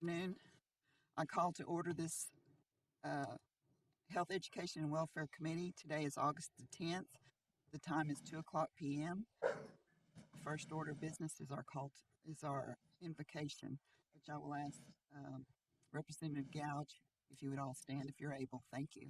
Noon. I call to order this Health, Education, and Welfare Committee. Today is August the 10th. The time is 2:00 p.m. First order of business is our invocation, which I will ask Representative Gouge if you would all stand if you're able. Thank you.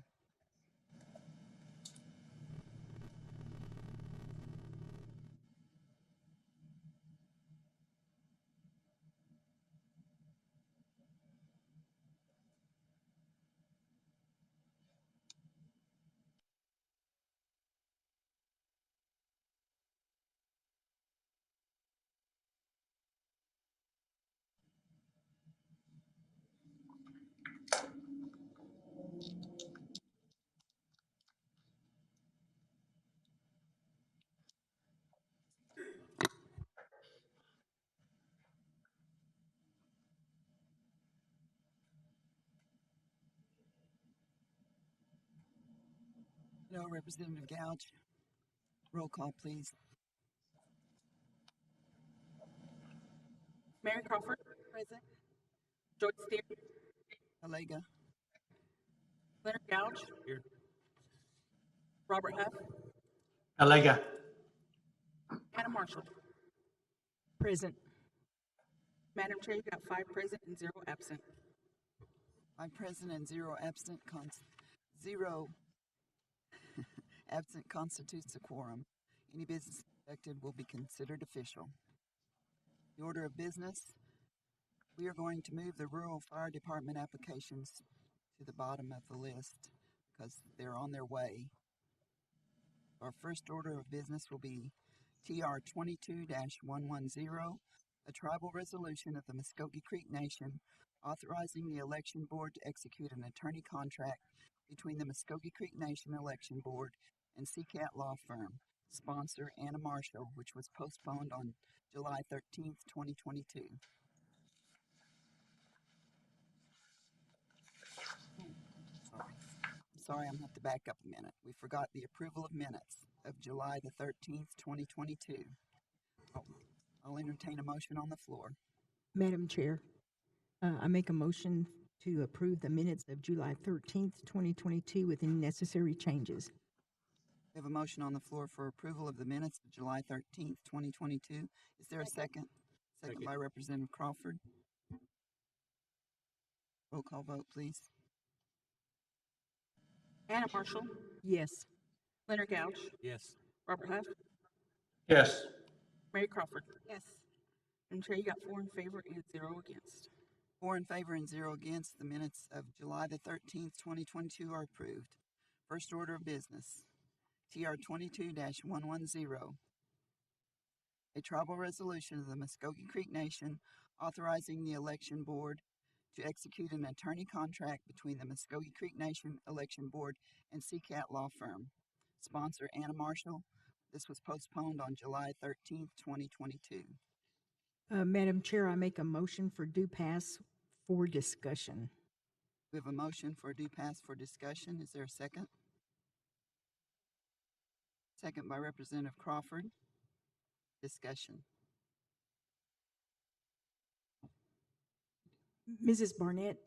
No, Representative Gouge. Roll call, please. Mary Crawford. Present. Joyce Steer. Alega. Leonard Gouge. Here. Robert Huff. Alega. Anna Marshall. Present. Madam Chair, you got 5 present and 0 absent. 5 present and 0 absent. 0 absent constitutes a quorum. Any business conducted will be considered official. The order of business, we are going to move the rural fire department applications to the bottom of the list because they're on their way. Our first order of business will be TR 22-110, a tribal resolution of the Muskogee Creek Nation authorizing the election board to execute an attorney contract between the Muskogee Creek Nation Election Board and CCAT Law Firm. Sponsor Anna Marshall, which was postponed on July 13th, 2022. Sorry, I'm going to have to back up a minute. We forgot the approval of minutes of July the 13th, 2022. I'll entertain a motion on the floor. Madam Chair, I make a motion to approve the minutes of July 13th, 2022 with any necessary changes. We have a motion on the floor for approval of the minutes of July 13th, 2022. Is there a second? Second by Representative Crawford. Roll call vote, please. Anna Marshall. Yes. Leonard Gouge. Yes. Robert Huff. Yes. Mary Crawford. Yes. Madam Chair, you got 4 in favor and 0 against. 4 in favor and 0 against. The minutes of July the 13th, 2022 are approved. First order of business, TR 22-110, a tribal resolution of the Muskogee Creek Nation authorizing the election board to execute an attorney contract between the Muskogee Creek Nation Election Board and CCAT Law Firm. Sponsor Anna Marshall. This was postponed on July 13th, 2022. Madam Chair, I make a motion for due pass for discussion. We have a motion for due pass for discussion. Is there a second? Second by Representative Crawford. Discussion. Mrs. Barnett,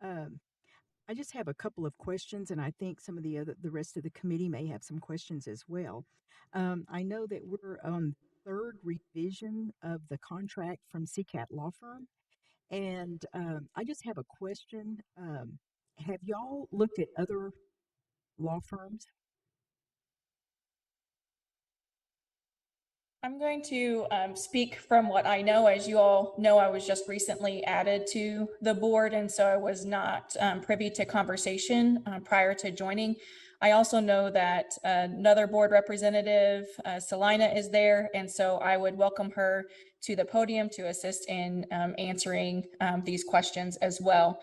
I just have a couple of questions, and I think some of the rest of the committee may have some questions as well. I know that we're on third revision of the contract from CCAT Law Firm, and I just have a question. Have y'all looked at other law firms? I'm going to speak from what I know. As you all know, I was just recently added to the board, and so I was not privy to conversation prior to joining. I also know that another board representative, Selina, is there, and so I would welcome her to the podium to assist in answering these questions as well.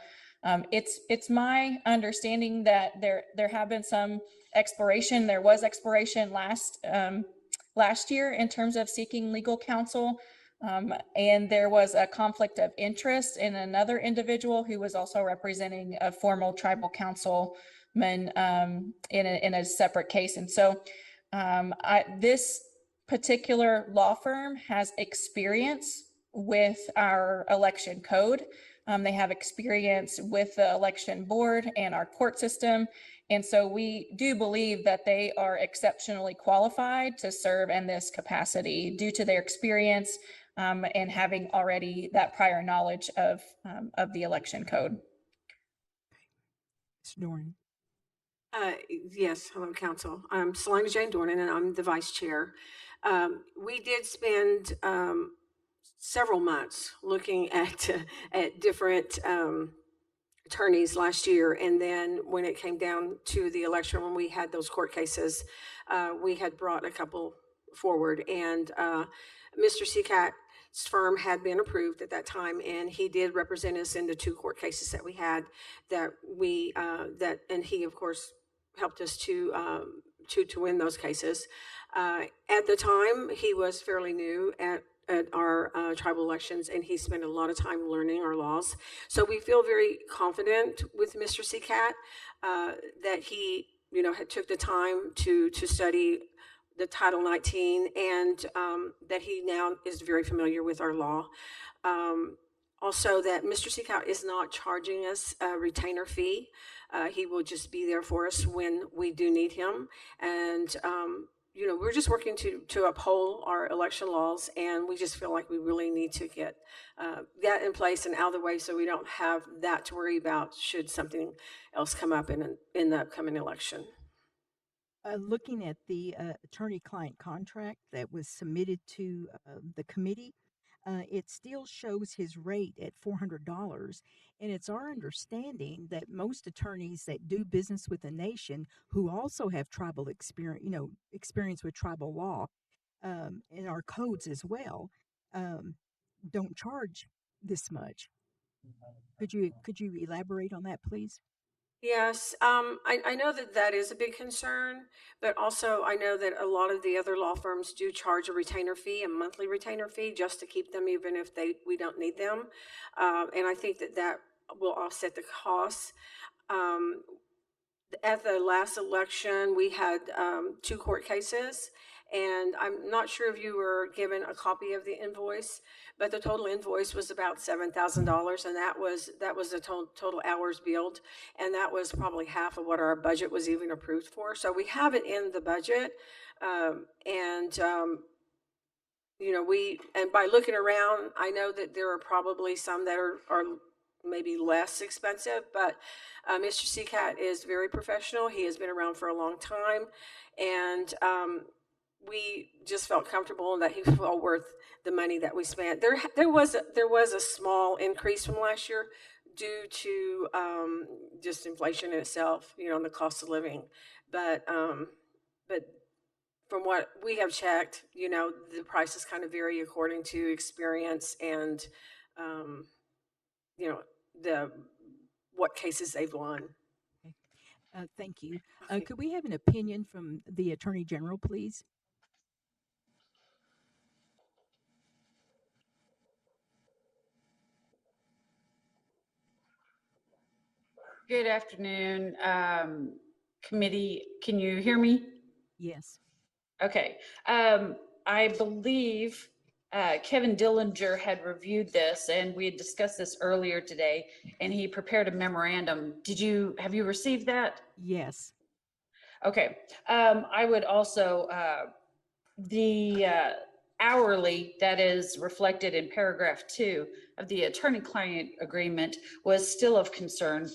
It's my understanding that there have been some exploration. There was exploration last year in terms of seeking legal counsel. And there was a conflict of interest in another individual who was also representing a formal tribal councilman in a separate case. And so this particular law firm has experience with our election code. They have experience with the election board and our court system. And so we do believe that they are exceptionally qualified to serve in this capacity due to their experience and having already that prior knowledge of the election code. Ms. Dorn. Yes, hello, Council. I'm Selena Jane Dornan, and I'm the Vice Chair. We did spend several months looking at different attorneys last year, and then when it came down to the election, when we had those court cases, we had brought a couple forward, and Mr. Seacat's firm had been approved at that time, and he did represent us in the 2 court cases that we had. And he, of course, helped us to win those cases. At the time, he was fairly new at our tribal elections, and he spent a lot of time learning our laws. So we feel very confident with Mr. Seacat that he, had took the time to study the Title 19, and that he now is very familiar with our law. Also, that Mr. Seacat is not charging us a retainer fee. He will just be there for us when we do need him. And, we're just working to uphold our election laws, and we just feel like we really need to get that in place and out of the way so we don't have that to worry about should something else come up in the upcoming election. Looking at the attorney-client contract that was submitted to the committee, it still shows his rate at $400. And it's our understanding that most attorneys that do business with the nation who also have tribal experience with tribal law, and our codes as well, don't charge this much. Could you elaborate on that, please? Yes, I know that is a big concern, but also I know that a lot of the other law firms do charge a retainer fee, a monthly retainer fee, just to keep them even if we don't need them. And I think that will offset the costs. At the last election, we had 2 court cases, and I'm not sure if you were given a copy of the invoice, but the total invoice was about $7,000, and that was the total hours billed, and that was probably half of what our budget was even approved for. So we have it in the budget, and by looking around, I know that there are probably some that are maybe less expensive, but Mr. Seacat is very professional. He has been around for a long time, and we just felt comfortable that he was well worth the money that we spent. There was a small increase from last year due to just inflation in itself, and the cost of living. But from what we have checked, the prices kind of vary according to experience and what cases they've won. Okay. Thank you. Okay. Could we have an opinion from the Attorney General, please? Good afternoon, committee. Can you hear me? Yes. Okay. I believe Kevin Dillinger had reviewed this, and we had discussed this earlier today, and he prepared a memorandum. Have you received that? Yes. Okay. I would also, the hourly that is reflected in paragraph 2 of the attorney-client agreement was still of concern.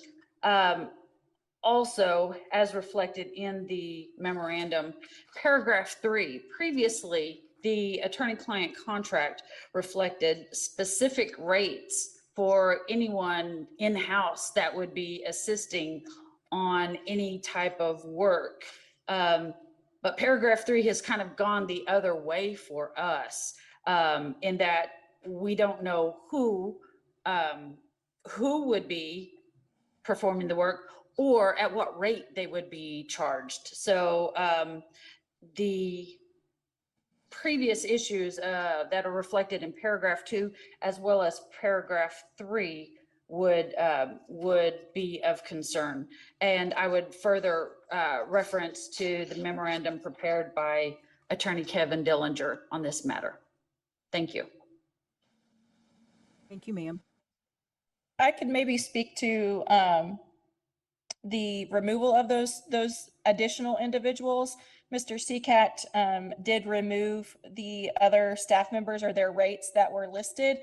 Also, as reflected in the memorandum, paragraph 3, previously, the attorney-client contract reflected specific rates for anyone in-house that would be assisting on any type of work. But paragraph 3 has kind of gone the other way for us, in that we don't know who would be performing the work or at what rate they would be charged. So the previous issues that are reflected in paragraph 2 as well as paragraph 3 would be of concern. And I would further reference to the memorandum prepared by Attorney Kevin Dillinger on this matter. Thank you. Thank you, ma'am. I could maybe speak to the removal of those additional individuals. Mr. Seacat did remove the other staff members or their rates that were listed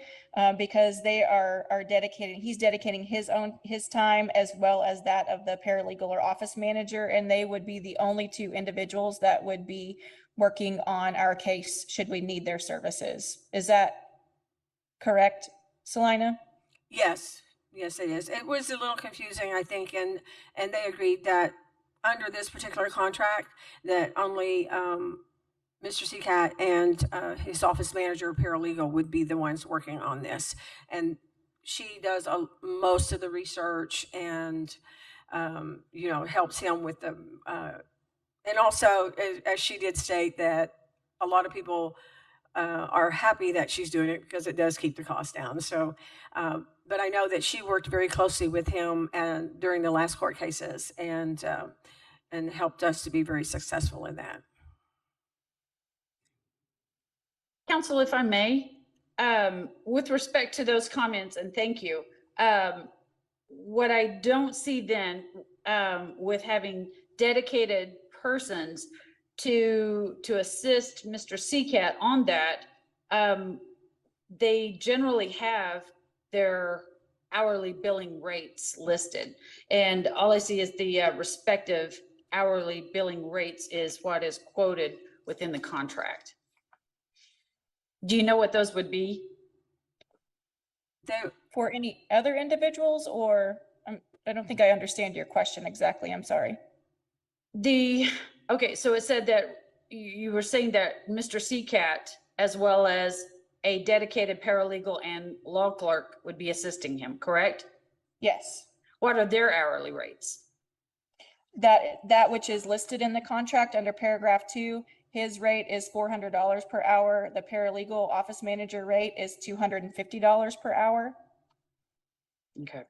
because they are dedicating, he's dedicating his time as well as that of the paralegal or office manager, and they would be the only two individuals that would be working on our case should we need their services. Is that correct, Selina? Yes, yes, it is. It was a little confusing, I think, and they agreed that under this particular contract, that only Mr. Seacat and his office manager, paralegal, would be the ones working on this. And she does most of the research and, helps him with the, and also, as she did state, that a lot of people are happy that she's doing it because it does keep the cost down. So, but I know that she worked very closely with him and during the last court cases and helped us to be very successful in that. Counsel, if I may, with respect to those comments, and thank you. What I don't see then with having dedicated persons to assist Mr. Seacat on that, they generally have their hourly billing rates listed. And all I see is the respective hourly billing rates is what is quoted within the contract. Do you know what those would be? For any other individuals, or I don't think I understand your question exactly. I'm sorry. Okay, so it said that you were saying that Mr. Seacat, as well as a dedicated paralegal and law clerk, would be assisting him, correct? Yes. What are their hourly rates? That which is listed in the contract under paragraph 2, his rate is $400 per hour. The paralegal office manager rate is $250 per hour. Okay.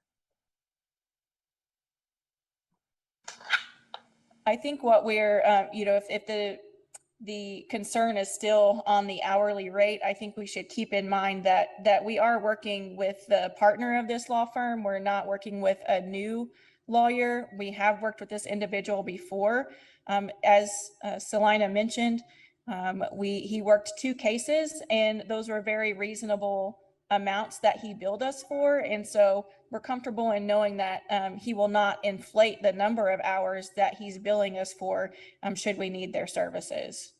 I think what we're, if the concern is still on the hourly rate, I think we should keep in mind that we are working with the partner of this law firm. We're not working with a new lawyer. We have worked with this individual before. As Selina mentioned, he worked 2 cases, and those were very reasonable amounts that he billed us for. And so we're comfortable in knowing that he will not inflate the number of hours that he's billing us for should we need their services.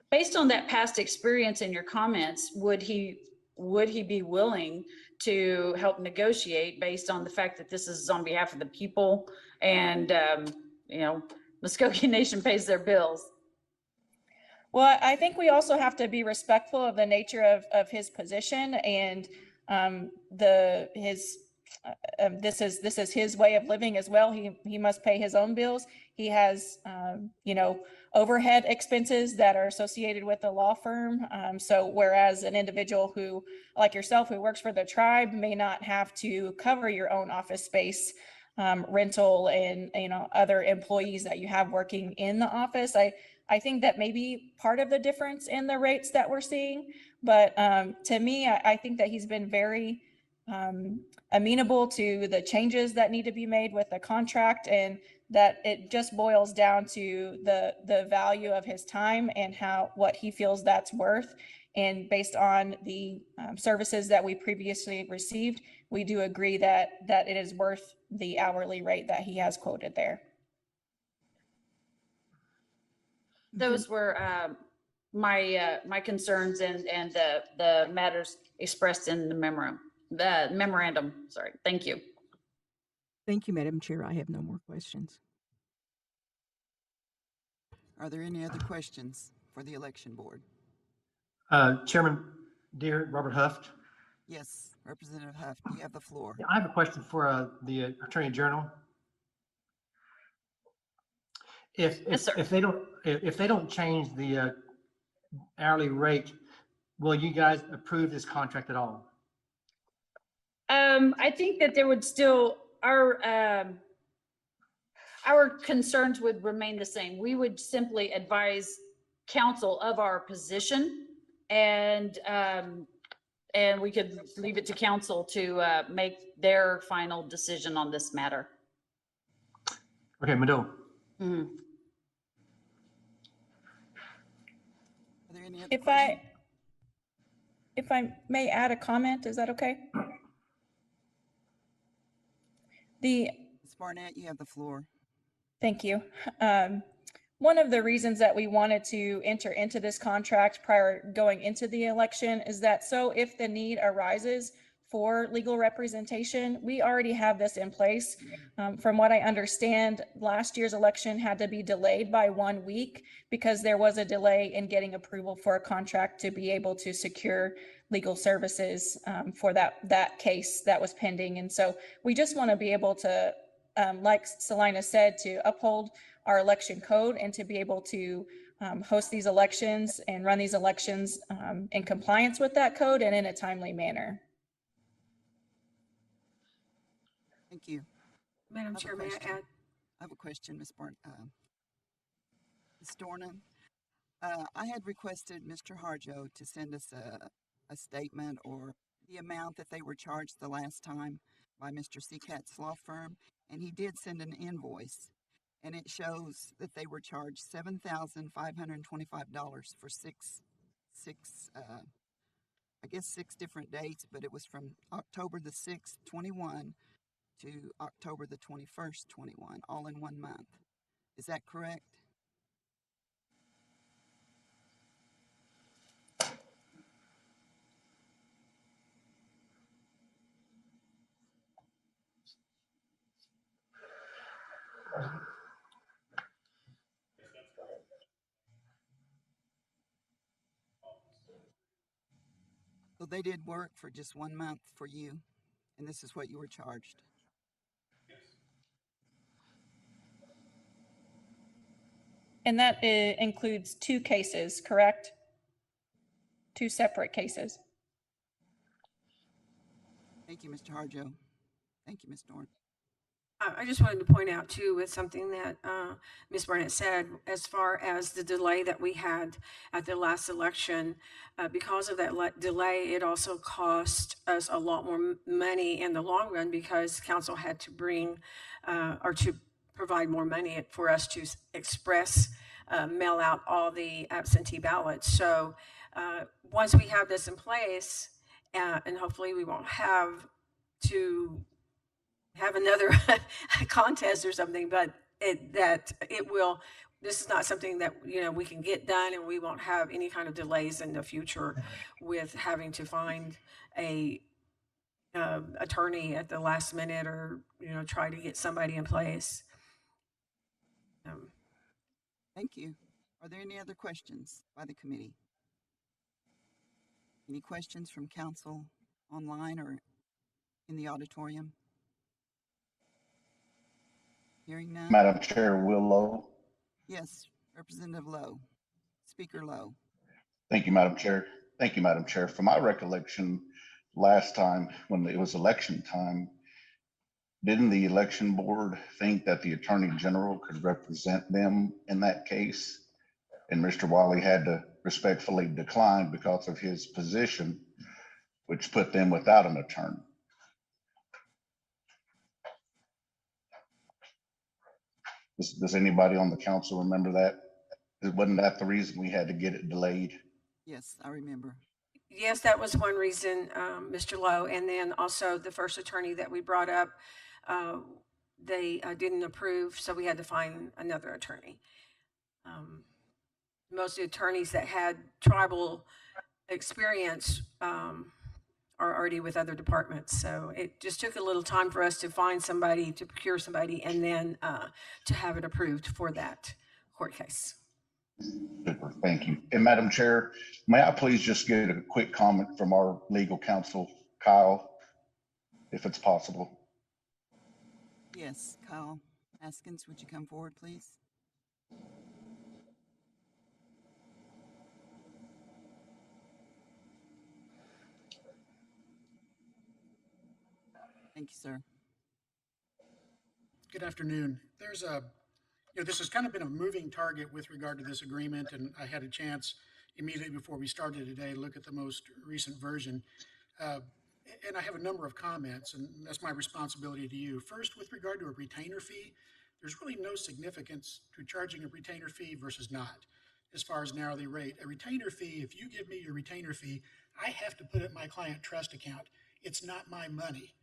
Based on that past experience in your comments, would he be willing to help negotiate based on the fact that this is on behalf of the people and, Muskogee Nation pays their bills? Well, I think we also have to be respectful of the nature of his position and this is his way of living as well. He must pay his own bills. He has overhead expenses that are associated with the law firm. So whereas an individual who, like yourself, who works for the tribe may not have to cover your own office space rental and other employees that you have working in the office. I think that may be part of the difference in the rates that we're seeing. But to me, I think that he's been very amenable to the changes that need to be made with the contract, and that it just boils down to the value of his time and what he feels that's worth. And based on the services that we previously received, we do agree that it is worth the hourly rate that he has quoted there. Those were my concerns and the matters expressed in the memorandum. Sorry. Thank you. Thank you, Madam Chair. I have no more questions. Are there any other questions for the election board? Chairman Deere, Robert Huft. Yes, Representative Huff, you have the floor. I have a question for the Attorney General. Yes, sir. If they don't change the hourly rate, will you guys approve this contract at all? I think that there would still, our concerns would remain the same. We would simply advise counsel of our position and and we could leave it to council to make their final decision on this matter. Okay, Mado. Mhm. Are there any other If questions? if I may add a comment, is that okay? Ms. Barnett, you have the floor. Thank you. One of the reasons that we wanted to enter into this contract prior going into the election is that so if the need arises for legal representation, we already have this in place. From what I understand, last year's election had to be delayed by 1 week because there was a delay in getting approval for a contract to be able to secure legal services for that case that was pending. And so we just want to be able to, like Selina said, to uphold our election code and to be able to host these elections and run these elections in compliance with that code and in a timely manner. Thank you. Madam I have a Chair, may I question. add? I have a question, Ms. Dornan. I had requested Mr. Harjo to send us a statement or the amount that they were charged the last time by Mr. Seacat's law firm, and he did send an invoice, and it shows that they were charged $7,525 for six, I guess 6 different dates, but it was from October the 6th, 21 to October the 21st, 21, all in 1 month. Is that correct? So they did work for just 1 month for you, and this is what you were charged. And that includes 2 cases, correct? 2 separate cases. Thank you, Mr. Harjo. Thank you, Ms. Dorn. I just wanted to point out too, with something that Ms. Barnett said, as far as the delay that we had at the last election, because of that delay, it also cost us a lot more money in the long run because council had to bring or to provide more money for us to mail out all the absentee ballots. So once we have this in place, and hopefully we won't have to have another contest or something, but this is not something that, we can get done, and we won't have any kind of delays in the future with having to find a attorney at the last minute or, try to get somebody in place. Thank you. Are there any other questions by the committee? Any questions from council online or in the auditorium? Hearing none? Madam Chair, Will Lowe. Yes, Representative Lowe. Speaker Lowe. Thank you, Madam Chair. Thank you, Madam Chair. From my recollection, last time when it was election time, didn't the election board think that the Attorney General could represent them in that case? And Mr. Wiley had to respectfully decline because of his position, which put them without an attorney. Does anybody on the council remember that? Wasn't that the reason we had to get it delayed? Yes, I remember. Yes, that was one reason, Mr. Lowe. And then also the first attorney that we brought up, they didn't approve, so we had to find another attorney. Most of the attorneys that had tribal experience are already with other departments. So it just took a little time for us to find somebody, to procure somebody, and then to have it approved for that court case. Super, thank you. And Madam Chair, may I please just get a quick comment from our legal counsel, Kyle, if it's possible? Yes, Kyle Haskins, would you come forward, please? Thank you, sir. Good afternoon. This has kind of been a moving target with regard to this agreement, and I had a chance immediately before we started today to look at the most recent version. Uh, and I have a number of comments, and that's my responsibility to you. First, with regard to a retainer fee, there's really no significance to charging a retainer fee versus not, as far as an hourly rate. A retainer fee, if you give me your retainer fee, I have to put it in my client trust account. It's not my money,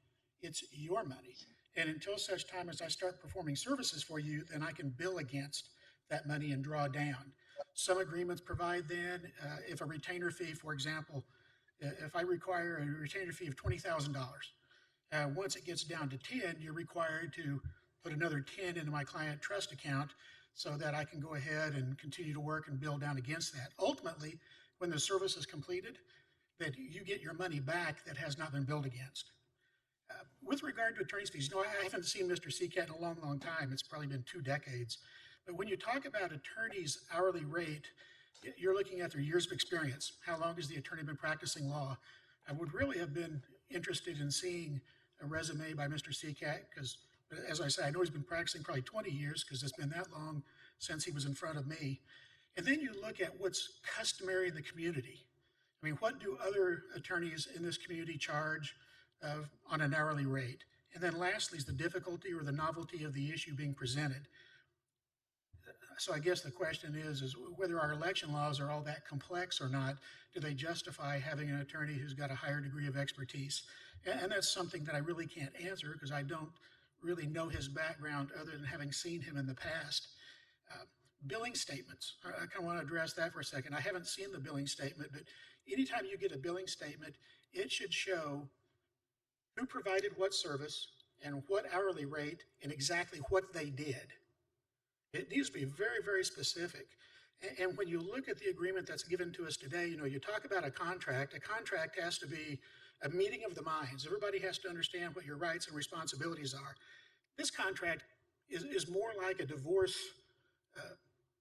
it's your money. And until such time as I start performing services for you, then I can bill against that money and draw down. Some agreements provide then, if a retainer fee, for example, if I require a retainer fee of $20,000, once it gets down to 10, you're required to put another 10 into my client trust account so that I can go ahead and continue to work and bill down against that. Ultimately, when the service is completed, that you get your money back that has not been billed against. With regard to attorney's fees, I haven't seen Mr. Seacat in a long, long time. It's probably been 2 decades. But when you talk about attorneys' hourly rate, you're looking at their years of experience. How long has the attorney been practicing law? I would really have been interested in seeing a resume by Mr. Seacat because, as I say, I know he's been practicing probably 20 years because it's been that long since he was in front of me. And then you look at what's customary in the community. I mean, what do other attorneys in this community charge on an hourly rate? And then lastly is the difficulty or the novelty of the issue being presented. So I guess the question is whether our election laws are all that complex or not. Do they justify having an attorney who's got a higher degree of expertise? And that's something that I really can't answer because I don't really know his background other than having seen him in the past. Billing statements, I kind of want to address that for a second. I haven't seen the billing statement, but anytime you get a billing statement, it should show who provided what service and what hourly rate and exactly what they did. It needs to be very, very specific. And when you look at the agreement that's given to us today, you talk about a contract has to be a meeting of the minds. Everybody has to understand what your rights and responsibilities are. This contract is more like a divorce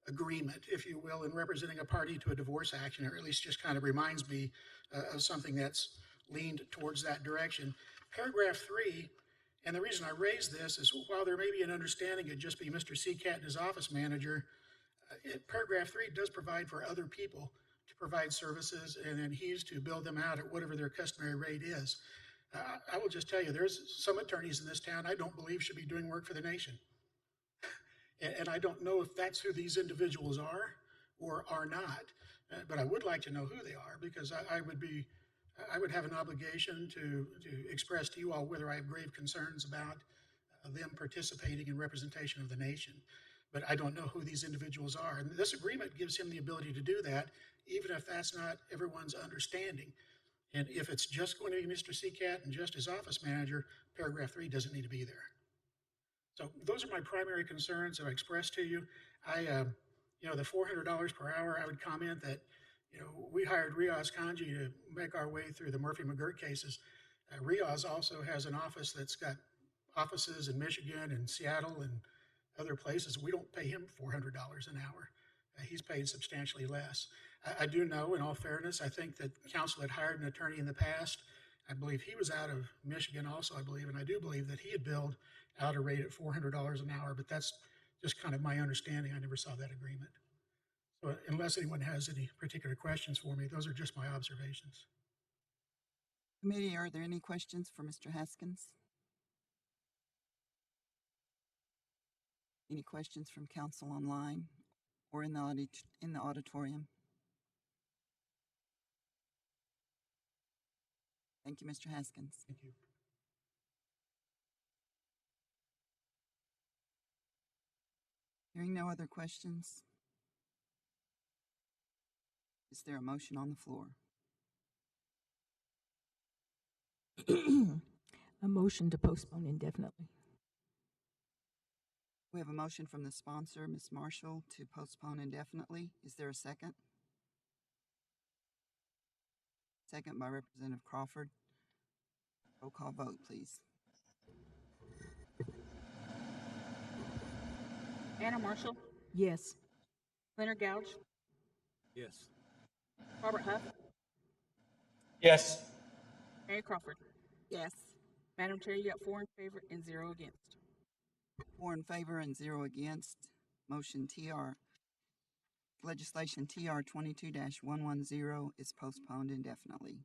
agreement, if you will, in representing a party to a divorce action, or at least just kind of reminds me of something that's leaned towards that direction. Paragraph 3, and the reason I raise this is while there may be an understanding it'd just be Mr. Seacat and his office manager, paragraph 3 does provide for other people to provide services, and then he's to bill them out at whatever their customary rate is. I will just tell you, there's some attorneys in this town I don't believe should be doing work for the nation. And I don't know if that's who these individuals are or are not, but I would like to know who they are because I would have an obligation to express to you all whether I have grave concerns about them participating in representation of the nation. But I don't know who these individuals are. And this agreement gives him the ability to do that, even if that's not everyone's understanding. And if it's just going to be Mr. Seacat and just his office manager, paragraph 3 doesn't need to be there. So those are my primary concerns that I expressed to you. The $400 per hour, I would comment that, we hired Riaz Kanji to make our way through the Murphy McGirt cases. Riaz also has an office that's got offices in Michigan and Seattle and other places. We don't pay him $400 an hour. He's paid substantially less. I do know, in all fairness, I think that Counsel had hired an attorney in the past. I believe he was out of Michigan also, and I do believe that he had billed out a rate at $400 an hour, but that's just kind of my understanding. I never saw that agreement. So unless anyone has any particular questions for me, those are just my observations. Committee, are there any questions for Mr. Haskins? Any questions from council online or in the auditorium? Thank you, Mr. Haskins. Thank you. Hearing no other questions, is there a motion on the floor? A motion to postpone indefinitely. We have a motion from the sponsor, Ms. Marshall, to postpone indefinitely. Is there a second? Second by Representative Crawford. Roll call vote, please. Anna Marshall, Yes. Leonard Gouge, Yes. Robert Huff, Yes. Mary Crawford. Yes. Madam Chair, you got 4 in favor and 0 against. 4 in favor and 0 against. Motion legislation TR 22-110 is postponed indefinitely.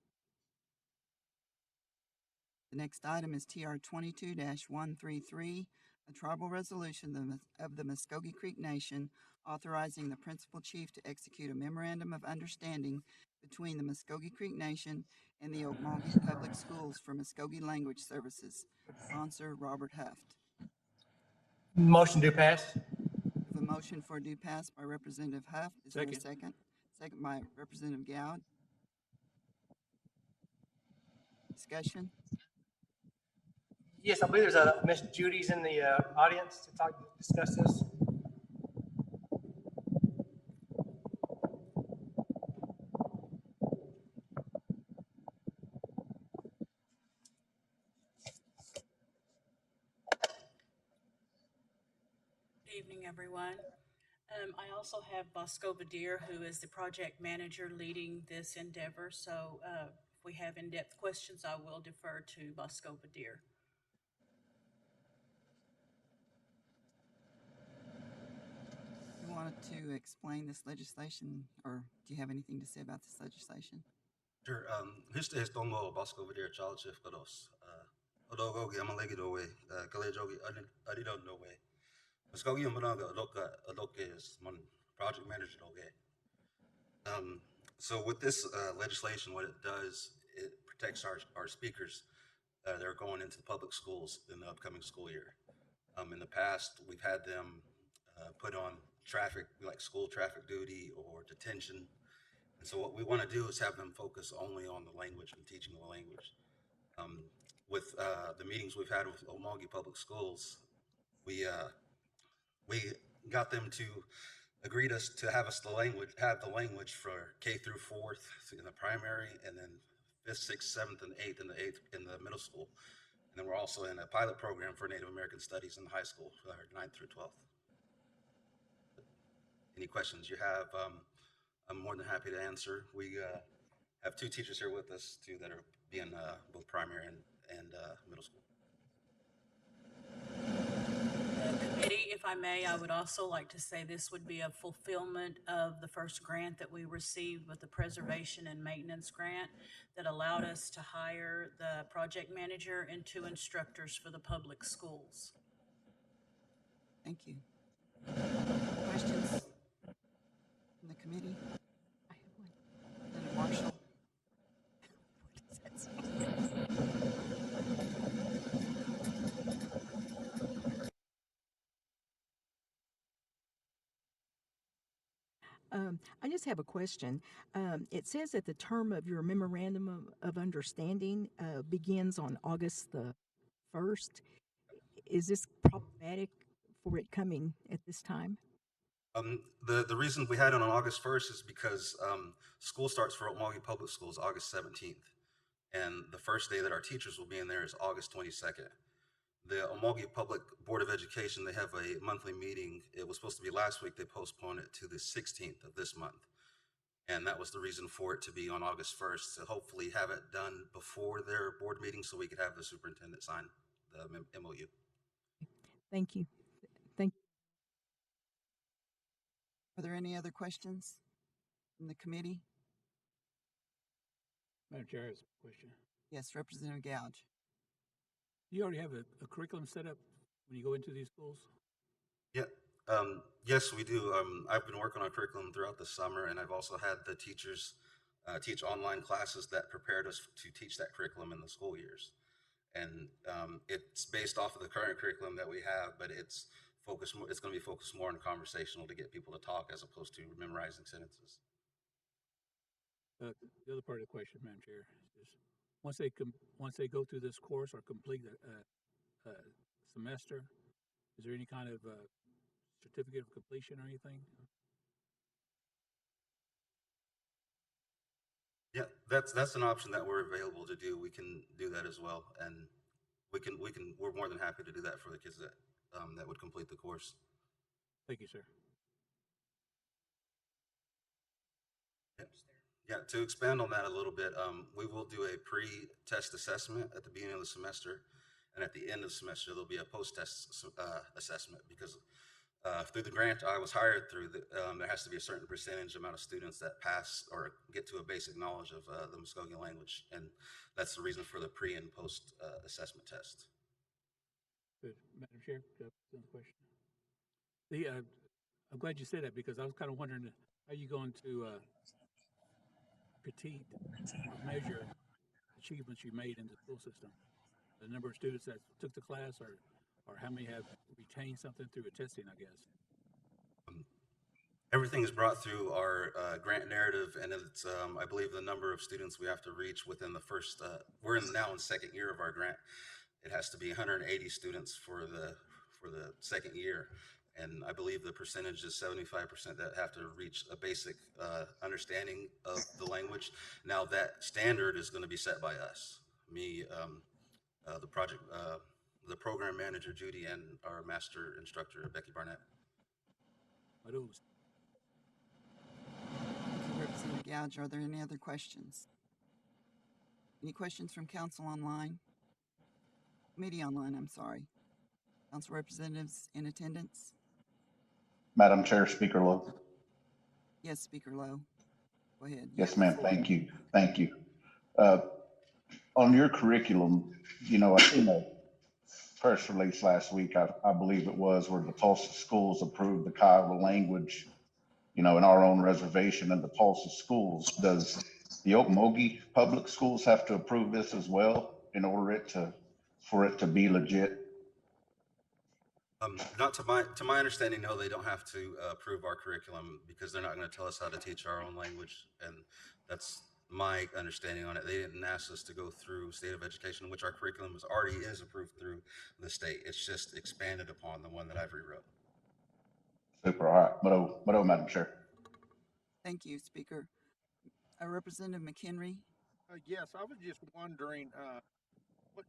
The next item is TR 22-133, a tribal resolution of the Muskogee Creek Nation authorizing the principal chief to execute a memorandum of understanding between the Muskogee Creek Nation and the Okmulgee Public Schools for Muskogee Language Services. Sponsor Robert Huft. Motion to pass. We have a motion for due pass by Representative Huft. Is there a second? Second by Representative Gowd. Discussion? Yes, I believe there's a Miss Judy's in the audience to discuss this. Good evening, everyone. I also have Bosco Badir, who is the project manager leading this endeavor. So if we have in-depth questions, I will defer to Bosco Badir. You wanted to explain this legislation, or do you have anything to say about this legislation? Sure. Histe Estongo Bosco Video Charles Kodos. Odogogi Amalegidowe, Kalejogi Adido no way. Muskogee Managa Adoke is one project manager. So with this legislation, what it does, it protects our speakers that are going into the public schools in the upcoming school year. In the past, we've had them put on traffic, like school traffic duty or detention. And so what we want to do is have them focus only on the language and teaching the language. With the meetings we've had with Okmulgee Public Schools, we got them to agree to have the language for K through 4th in the primary, and then 5th, 6th, 7th, and 8th in the middle school. And then we're also in a pilot program for Native American Studies in the high school, 9th through 12th. Any questions you have, I'm more than happy to answer. We have 2 teachers here with us, 2 that are being both primary and middle school. Committee, if I may, I would also like to say this would be a fulfillment of the first grant that we received with the preservation and maintenance grant that allowed us to hire the project manager and 2 instructors for the public schools. Thank you. Questions from the committee? I have one. Senator Marshall? What does that say? I just have a question. It says that the term of your memorandum of understanding begins on August the 1st. Is this problematic for it coming at this time? The reason we had it on August 1st is because school starts for Okmulgee Public Schools August 17th. And the first day that our teachers will be in there is August 22nd. The Okmulgee Public Board of Education, they have a monthly meeting. It was supposed to be last week. They postponed it to the 16th of this month. And that was the reason for it to be on August 1st, to hopefully have it done before their board meeting so we could have the superintendent sign the MOU. Thank you. Thank you. Are there any other questions from the committee? Madam Chair, I have a question. Yes, Representative Gouge. Do you already have a curriculum set up when you go into these schools? Yeah, yes, we do. I've been working on curriculum throughout the summer, and I've also had the teachers teach online classes that prepared us to teach that curriculum in the school years. And it's based off of the current curriculum that we have, but it's going to be focused more on conversational to get people to talk as opposed to memorizing sentences. The other part of the question, Madam Chair, is once they go through this course or complete a semester, is there any kind of certificate of completion or anything? Yeah, that's an option that we're available to do. We can do that as well, and we're more than happy to do that for the kids that would complete the course. Thank you, sir. Yeah, to expand on that a little bit, we will do a pre-test assessment at the beginning of the semester, and at the end of the semester, there'll be a post-test assessment, because Through the grant I was hired through, there has to be a certain percentage amount of students that pass or get to a basic knowledge of the Muskogee language, and that's the reason for the pre and post assessment test. Good. Madam Chair, another question. I'm glad you said that because I was kind of wondering how you going to critique or measure achievements you made in the school system. The number of students that took the class, or how many have retained something through a testing, I guess. Everything is brought through our grant narrative, and it's, I believe, the number of students we have to reach within the first, we're now in second year of our grant. It has to be 180 students for the second year. And I believe the percentage is 75% that have to reach a basic understanding of the language. Now that standard is going to be set by us, me, the program manager, Judy, and our master instructor, Becky Barnett. Representative Gouge, are there any other questions? Any questions from council online? Committee online, I'm sorry. Council representatives in attendance? Madam Chair, Speaker Lowe. Yes, Speaker Lowe. Go ahead. Yes, ma'am. Thank you. Thank you. On your curriculum, I seen a press release last week, I believe it was, where the Tulsa schools approved the Kiowa language, in our own reservation in the Tulsa schools. Does the Okmulgee public schools have to approve this as well in order for it to be legit? Not to my understanding, no, they don't have to approve our curriculum because they're not going to tell us how to teach our own language, and that's my understanding on it. They didn't ask us to go through State of Education, which our curriculum already is approved through the state. It's just expanded upon the one that I've rewrote. Super. All right. But Madam Chair. Thank you, Speaker. Representative McHenry. Yes, I was just wondering,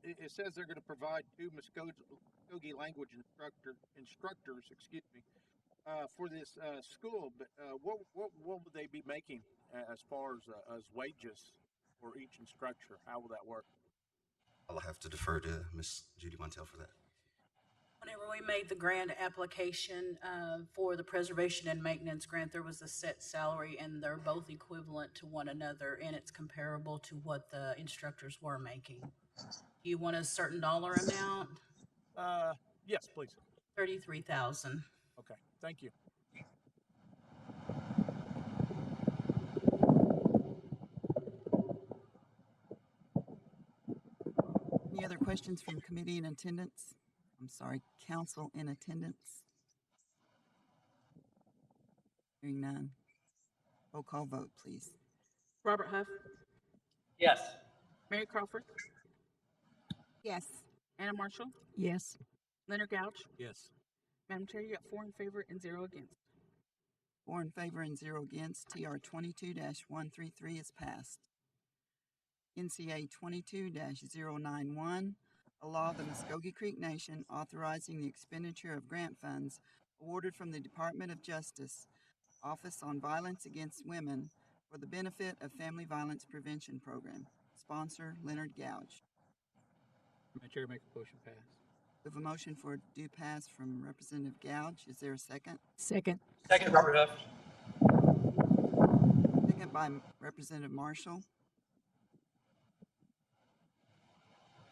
it says they're going to provide 2 Muskogee language instructors, for this school. But what will they be making as far as wages for each instructor? How will that work? I'll have to defer to Ms. Judy Montel for that. Whenever we made the grant application for the preservation and maintenance grant, there was a set salary, and they're both equivalent to one another, and it's comparable to what the instructors were making. You want a certain dollar amount? Yes, please. $33,000. Okay, thank you. Any other questions from committee in attendance? I'm sorry, council in attendance? Hearing none. Roll call vote, please. Robert Huff, Yes. Mary Crawford, Yes. Anna Marshall, Yes. Leonard Gouch. Yes. Madam Chair, you got 4 in favor and 0 against. 4 in favor and 0 against. TR 22-133 is passed. NCA 22-091, a law of the Muskogee Creek Nation authorizing the expenditure of grant funds awarded from the Department of Justice, Office on Violence Against Women for the benefit of Family Violence Prevention Program. Sponsor, Leonard Gouge. Madam Chair, make a motion pass. We have a motion for due pass from Representative Gouge. Is there a second? Second. Second, Robert Huff. Second by Representative Marshall.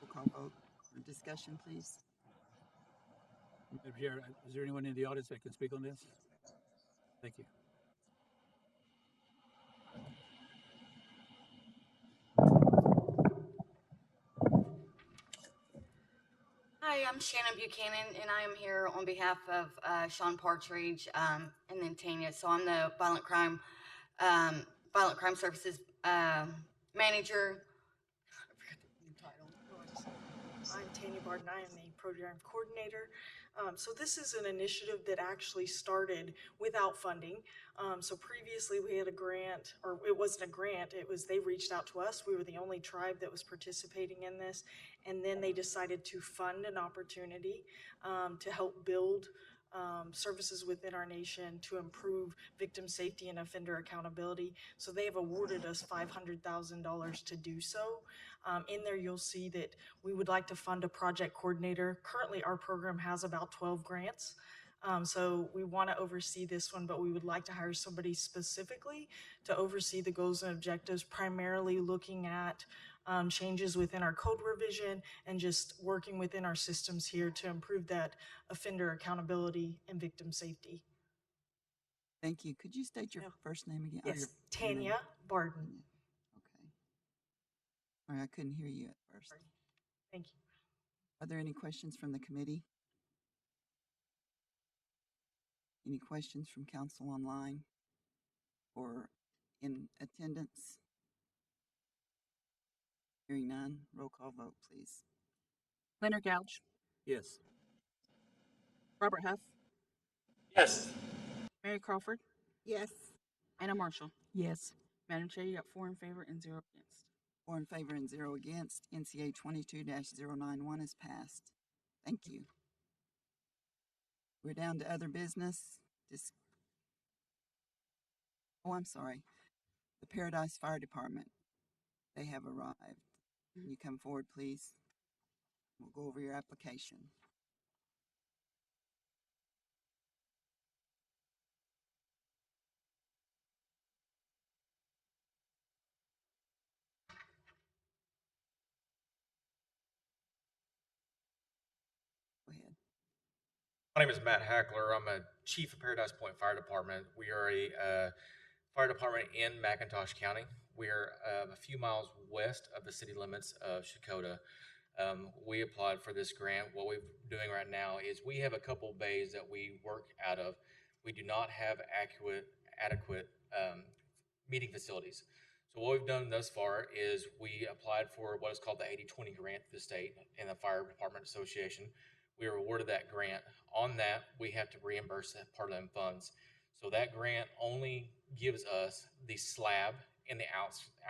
Roll call vote or discussion, please. Madam Chair, is there anyone in the audience that can speak on this? Thank you. Hi, I'm Shannon Buchanan, and I am here on behalf of Sean Partridge and then Tanya. So I'm the violent crime services manager. I forgot the new title. I'm Tanya Barden. I am the program coordinator. So this is an initiative that actually started without funding. So previously we had a grant, or it wasn't a grant, they reached out to us. We were the only tribe that was participating in this. And then they decided to fund an opportunity to help build services within our nation to improve victim safety and offender accountability. So they have awarded us $500,000 to do so. In there, you'll see that we would like to fund a project coordinator. Currently, our program has about 12 grants. So we want to oversee this one, but we would like to hire somebody specifically to oversee the goals and objectives, primarily looking at changes within our code revision and just working within our systems here to improve that offender accountability and victim safety. Thank you. Could you state your first name again? Yes, Tanya Barden. Okay. All right, I couldn't hear you at first. Thank you. Are there any questions from the committee? Any questions from council online or in attendance? Hearing none, roll call vote, please. Leonard Gouch, Yes. Robert Huff, Yes. Mary Crawford, Yes. Anna Marshall. Yes. Madam Chair, you got 4 in favor and 0 against. 4 in favor and 0 against. NCA 22-091 is passed. Thank you. We're down to other business. Oh, I'm sorry. The Paradise Fire Department. They have arrived. Can you come forward, please? We'll go over your application. Go ahead. My name is Matt Hackler. I'm a chief of Paradise Point Fire Department. We are a fire department in McIntosh County. We are a few miles west of the city limits of Shakota. We applied for this grant. What we're doing right now is we have a couple bays that we work out of. We do not have adequate meeting facilities. So what we've done thus far is we applied for what is called the 80-20 grant to the state and the Fire Department Association. We were awarded that grant. On that, we have to reimburse that part of them funds. So that grant only gives us the slab and the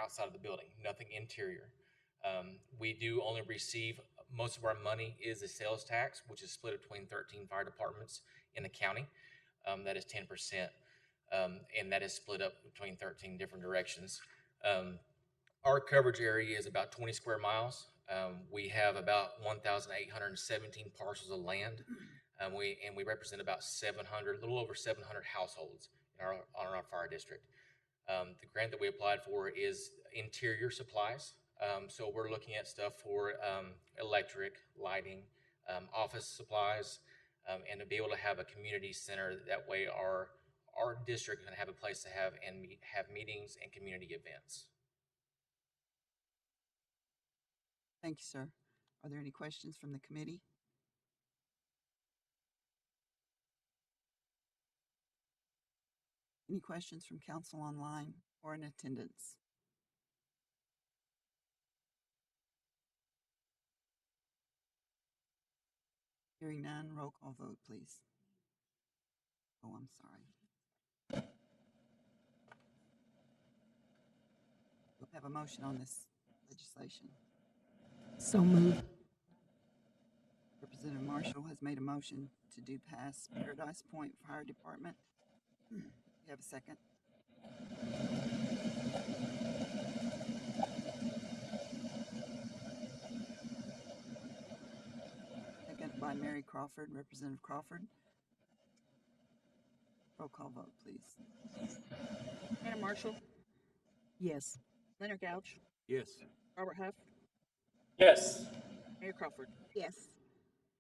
outside of the building, nothing interior. We do only receive, most of our money is the sales tax, which is split between 13 fire departments in the county. That is 10%, and that is split up between 13 different directions. Our coverage area is about 20 square miles. We have about 1,817 parcels of land. We represent about 700, a little over 700 households on our fire district. The grant that we applied for is interior supplies. So we're looking at stuff for electric, lighting, office supplies, and to be able to have a community center. That way our district can have a place to have meetings and community events. Thank you, sir. Are there any questions from the committee? Any questions from council online or in attendance? Hearing none, roll call vote, please. Oh, I'm sorry. We'll have a motion on this legislation. So moved. Representative Marshall has made a motion to do pass Paradise Point Fire Department. You have a second? Second by Mary Crawford. Representative Crawford. Roll call vote, please. Anna Marshall, Yes. Leonard Gouch, Yes. Robert Huff, Yes. Mary Crawford. Yes.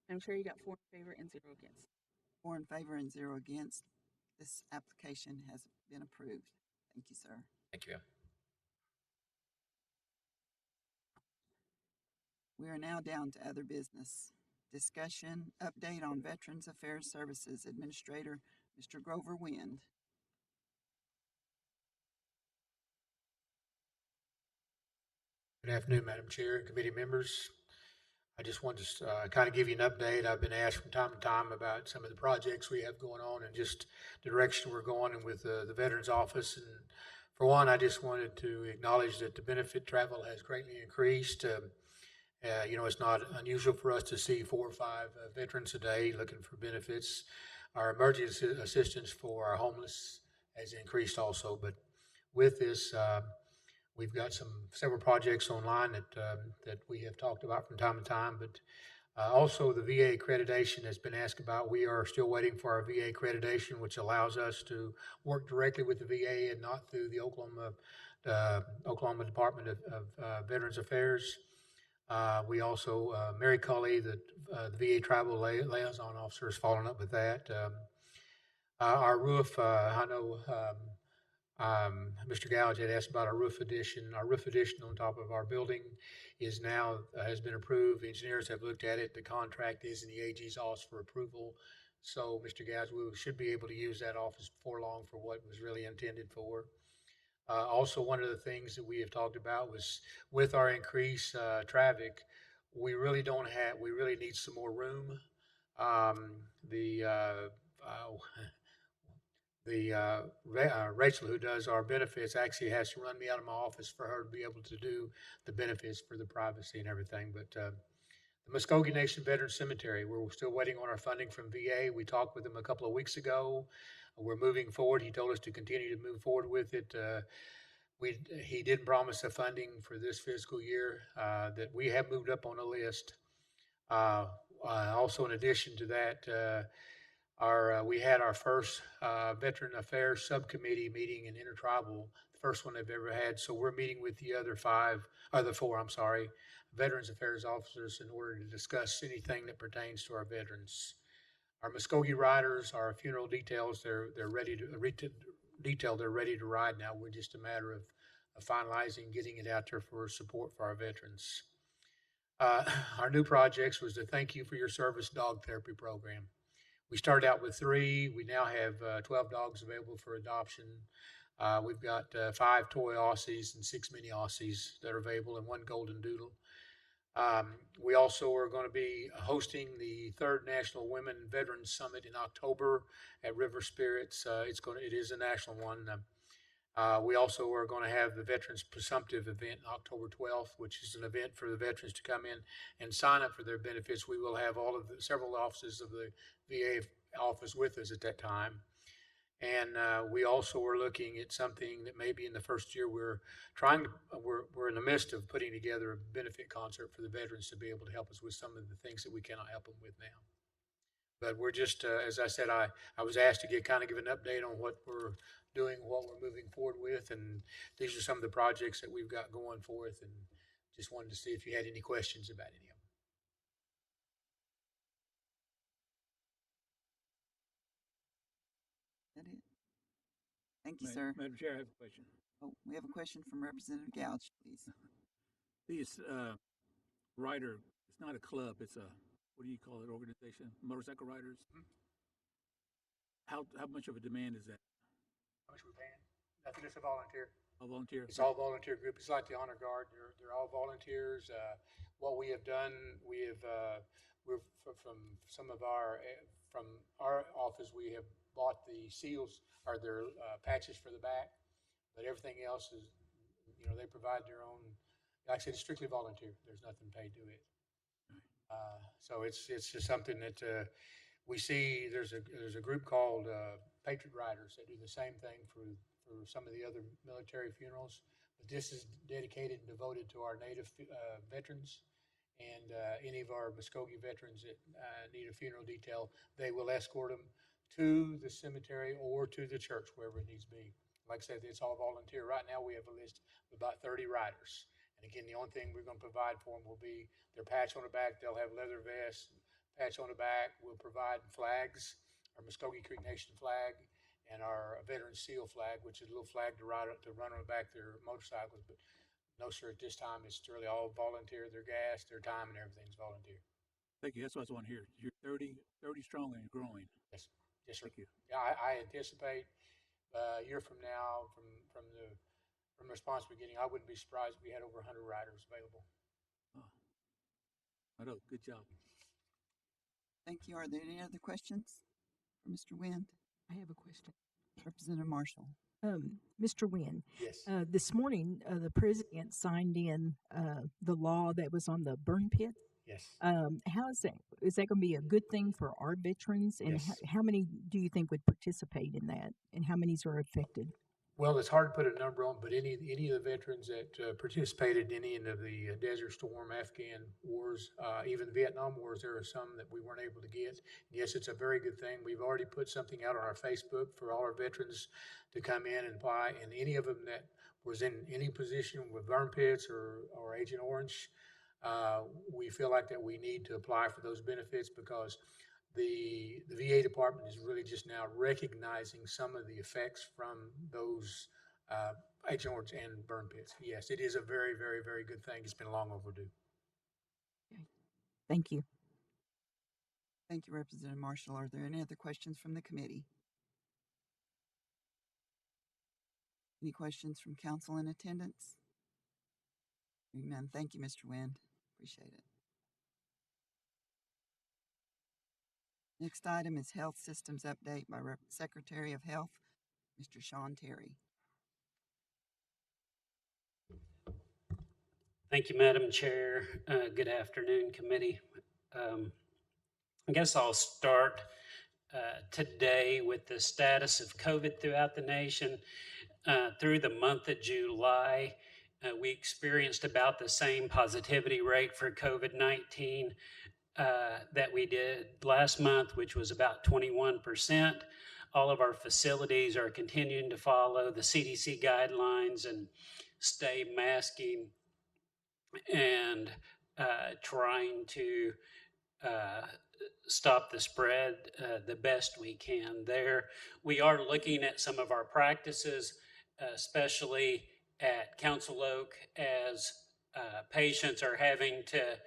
Madam Chair, you got 4 in favor and 0 against. 4 in favor and 0 against. This application has been approved. Thank you, sir. Thank you. We are now down to other business. Discussion, update on Veterans Affairs Services Administrator, Mr. Grover Wind. Good afternoon, Madam Chair and committee members. I just wanted to kind of give you an update. I've been asked from time to time about some of the projects we have going on and just the direction we're going in with the Veterans Office. And for one, I just wanted to acknowledge that the benefit travel has greatly increased. It's not unusual for us to see 4 or 5 veterans a day looking for benefits. Our emergency assistance for our homeless has increased also. But with this, we've got several projects online that we have talked about from time to time, but Also, the VA accreditation has been asked about. We are still waiting for our VA accreditation, which allows us to work directly with the VA and not through the Oklahoma Department of Veterans Affairs. We also, Mary Cully, the VA Tribal Liaison Officer, is following up with that. Our roof, I know Mr. Gouge had asked about our roof addition. Our roof addition on top of our building is now, has been approved. The engineers have looked at it. The contract is in the AG's office for approval. So, Mr. Gouge, we should be able to use that office before long for what was really intended for. Also, one of the things that we have talked about was with our increased traffic, we really need some more room. Rachel, who does our benefits, actually has to run me out of my office for her to be able to do the benefits for the privacy and everything. But the Muskogee Nation Veteran Cemetery, we're still waiting on our funding from VA. We talked with him a couple of weeks ago. We're moving forward. He told us to continue to move forward with it. He did promise a funding for this fiscal year that we have moved up on the list. Also, in addition to that, we had our first Veteran Affairs Subcommittee meeting in Intertribal, the first one they've ever had. So we're meeting with the other four, Veterans Affairs officers in order to discuss anything that pertains to our veterans. Our Muskogee riders, our funeral details, they're ready to they're ready to ride now. We're just a matter of finalizing, getting it out there for support for our veterans. Our new projects was the Thank You for Your Service dog therapy program. We started out with 3. We now have 12 dogs available for adoption. We've got 5 toy Aussies and 6 mini Aussies that are available and 1 golden doodle. We also are going to be hosting the 3rd National Women Veterans Summit in October at River Spirits. It is a national one. We also are going to have the Veterans Presumptive event October 12th, which is an event for the veterans to come in and sign up for their benefits. We will have several offices of the VA office with us at that time. And we also are looking at something that maybe in the first year we're in the midst of putting together a benefit concert for the veterans to be able to help us with some of the things that we cannot help them with now. But we're just, as I said, I was asked to give an update on what we're doing, what we're moving forward with, and these are some of the projects that we've got going forth, and just wanted to see if you had any questions about any of them. That it? Thank you, sir. Madam Chair, I have a question. Oh, we have a question from Representative Gouge, please. These rider, it's not a club, it's a, what do you call it, organization? Motorcycle riders? Mm-hmm. How much of a demand is that? How much are we paying? Nothing, it's a volunteer. All volunteer? It's all volunteer group. It's like the Honor Guard. They're all volunteers. What we have done, we're from our office, we have bought the seals or their patches for the back, but everything else is, they provide their own. Like I said, it's strictly volunteer. There's nothing paid to it. So it's just something that we see. There's a group called Patriot Riders that do the same thing for some of the other military funerals, but this is dedicated and devoted to our Native veterans and any of our Muskogee veterans that need a funeral detail. They will escort them to the cemetery or to the church, wherever it needs to be. Like I said, it's all volunteer. Right now, we have a list of about 30 riders. And again, the only thing we're going to provide for them will be their patch on the back. They'll have leather vests, patch on the back. We'll provide flags, our Muskogee Creek Nation flag, and our Veteran Seal flag, which is a little flag to run on the back of their motorcycles. But no, sir, at this time, it's really all volunteer. Their gas, their time, and everything's volunteer. Thank you. That's what I want to hear. You're 30 strong and growing. Yes, yes, sir. Thank you. Yeah, I anticipate a year from now, from the response we're getting, I wouldn't be surprised if we had over 100 riders available. Oh, I know. Good job. Thank you. Are there any other questions for Mr. Wind? I have a question. Representative Marshall. Mr. Wynn. Yes. This morning, the president signed in the law that was on the burn pit. Yes. How is that? Is that going to be a good thing for our veterans? And Yes. how many do you think would participate in that? And how many are affected? Well, it's hard to put a number on, but any of the veterans that participated in any of the Desert Storm, Afghan wars, even the Vietnam wars, there are some that we weren't able to get. Yes, it's a very good thing. We've already put something out on our Facebook for all our veterans to come in and apply, and any of them that was in any position with burn pits or Agent Orange, we feel like that we need to apply for those benefits because the VA department is really just now recognizing some of the effects from those Agent Orange and burn pits. Yes, it is a very, very, very good thing. It's been long overdue. Thank you. Thank you, Representative Marshall. Are there any other questions from the committee? Any questions from council in attendance? Hearing none. Thank you, Mr. Wind. Appreciate it. Next item is Health Systems Update by Secretary of Health, Mr. Sean Terry. Thank you, Madam Chair. Good afternoon, committee. I guess I'll start today with the status of COVID throughout the nation. Through the month of July, we experienced about the same positivity rate for COVID-19 that we did last month, which was about 21%. All of our facilities are continuing to follow the CDC guidelines and stay masking and trying to stop the spread the best we can there. We are looking at some of our practices, especially at Council Oak, as patients are having to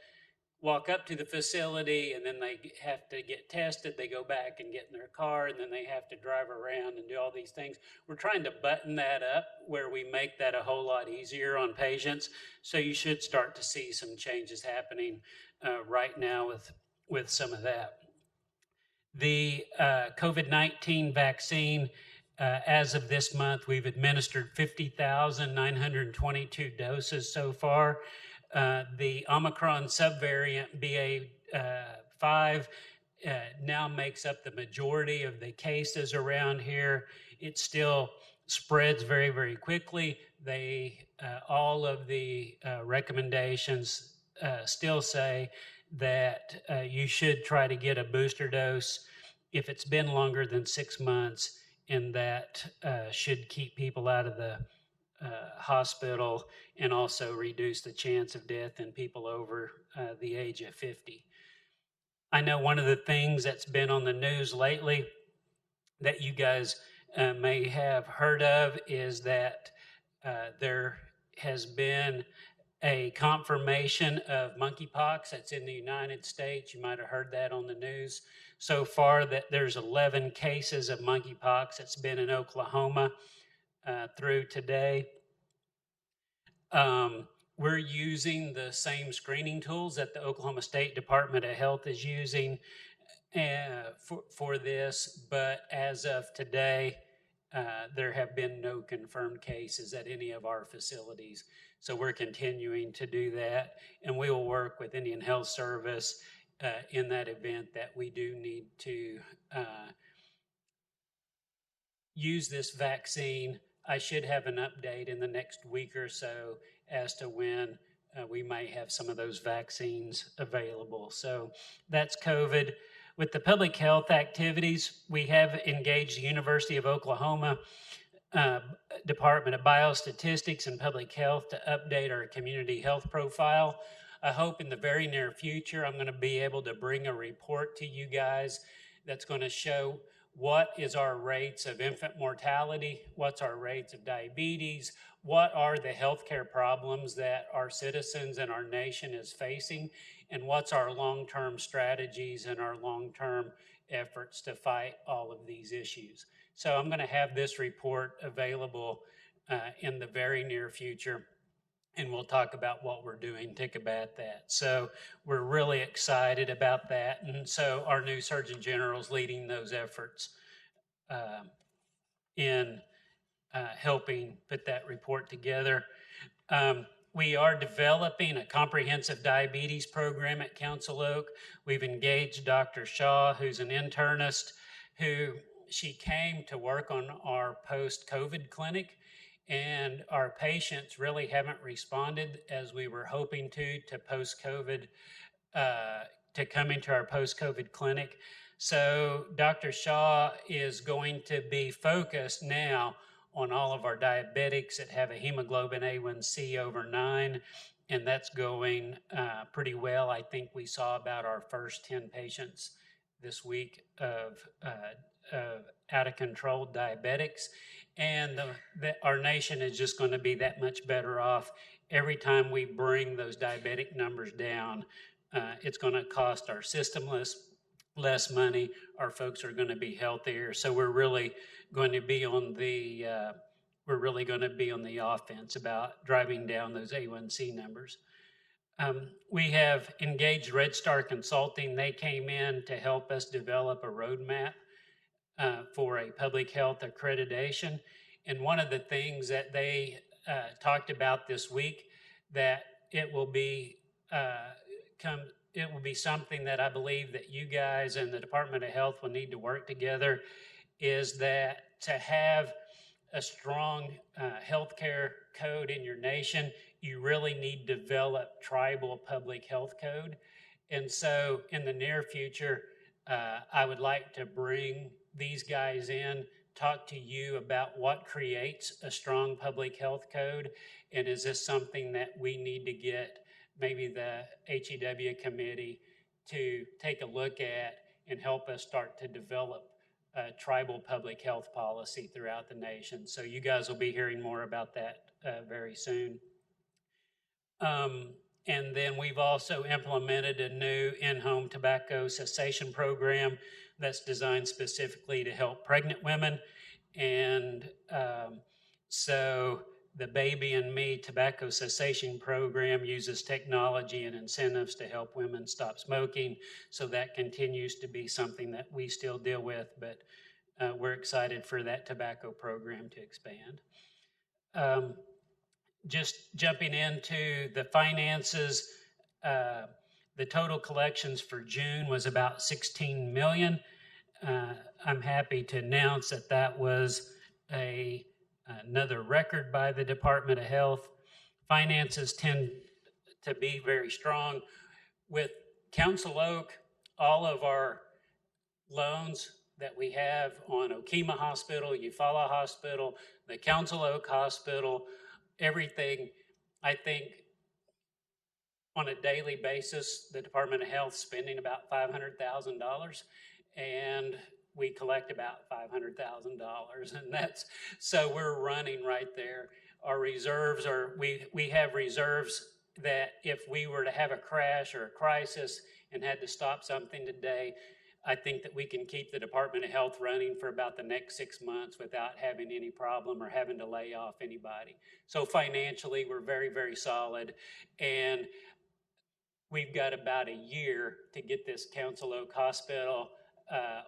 walk up to the facility and then they have to get tested. They go back and get in their car and then they have to drive around and do all these things. We're trying to button that up where we make that a whole lot easier on patients. So you should start to see some changes happening right now with some of that. The COVID-19 vaccine, as of this month, we've administered 50,922 doses so far. The Omicron subvariant BA.5 now makes up the majority of the cases around here. It still spreads very, very quickly. All of the recommendations still say that you should try to get a booster dose if it's been longer than 6 months, and that should keep people out of the hospital and also reduce the chance of death in people over the age of 50. I know one of the things that's been on the news lately that you guys may have heard of is that there has been a confirmation of monkeypox that's in the United States. You might have heard that on the news so far, that there's 11 cases of monkeypox that's been in Oklahoma through today. We're using the same screening tools that the Oklahoma State Department of Health is using for this, but as of today, there have been no confirmed cases at any of our facilities. So we're continuing to do that, and we will work with Indian Health Service in that event that we do need to use this vaccine. I should have an update in the next week or so as to when we may have some of those vaccines available. So that's COVID. With the public health activities, we have engaged the University of Oklahoma Department of Biostatistics and Public Health to update our community health profile. I hope in the very near future, I'm going to be able to bring a report to you guys that's going to show what is our rates of infant mortality, what's our rates of diabetes, what are the healthcare problems that our citizens and our nation is facing, and what's our long-term strategies and our long-term efforts to fight all of these issues. So I'm going to have this report available in the very near future, and we'll talk about what we're doing to combat that. So we're really excited about that. And so our new Surgeon General is leading those efforts in helping put that report together. We are developing a comprehensive diabetes program at Council Oak. We've engaged Dr. Shaw, who's an internist, she came to work on our post-COVID clinic, and our patients really haven't responded as we were hoping to post-COVID, to come into our post-COVID clinic. So Dr. Shaw is going to be focused now on all of our diabetics that have a hemoglobin A1C over 9, and that's going pretty well. I think we saw about our first 10 patients this week of out of control diabetics, and our nation is just going to be that much better off every time we bring those diabetic numbers down. It's going to cost our system less money. Our folks are going to be healthier. So we're really going to be on the offense about driving down those A1C numbers. We have engaged Red Star Consulting. They came in to help us develop a roadmap for a public health accreditation. And one of the things that they talked about this week, that it will be something that I believe that you guys and the Department of Health will need to work together, is that to have a strong healthcare code in your nation, you really need to develop tribal public health code. And so in the near future, I would like to bring these guys in, talk to you about what creates a strong public health code, and is this something that we need to get maybe the HEW committee to take a look at and help us start to develop tribal public health policy throughout the nation. So you guys will be hearing more about that very soon. And then we've also implemented a new in-home tobacco cessation program that's designed specifically to help pregnant women. And so the Baby and Me tobacco cessation program uses technology and incentives to help women stop smoking. So that continues to be something that we still deal with, but we're excited for that tobacco program to expand. Just jumping into the finances, the total collections for June was about 16 million. I'm happy to announce that that was another record by the Department of Health. Finances tend to be very strong. With Counsel Oak, all of our loans that we have on Okima Hospital, Eufaula Hospital, the Counsel Oak Hospital, everything, I think on a daily basis, the Department of Health spending about $500,000, and we collect about $500,000, and that's, so we're running right there. Our reserves are, we have reserves that if we were to have a crash or a crisis and had to stop something today, I think that we can keep the Department of Health running for about the next 6 months without having any problem or having to lay off anybody. So financially, we're very, very solid. And we've got about a year to get this Counsel Oak Hospital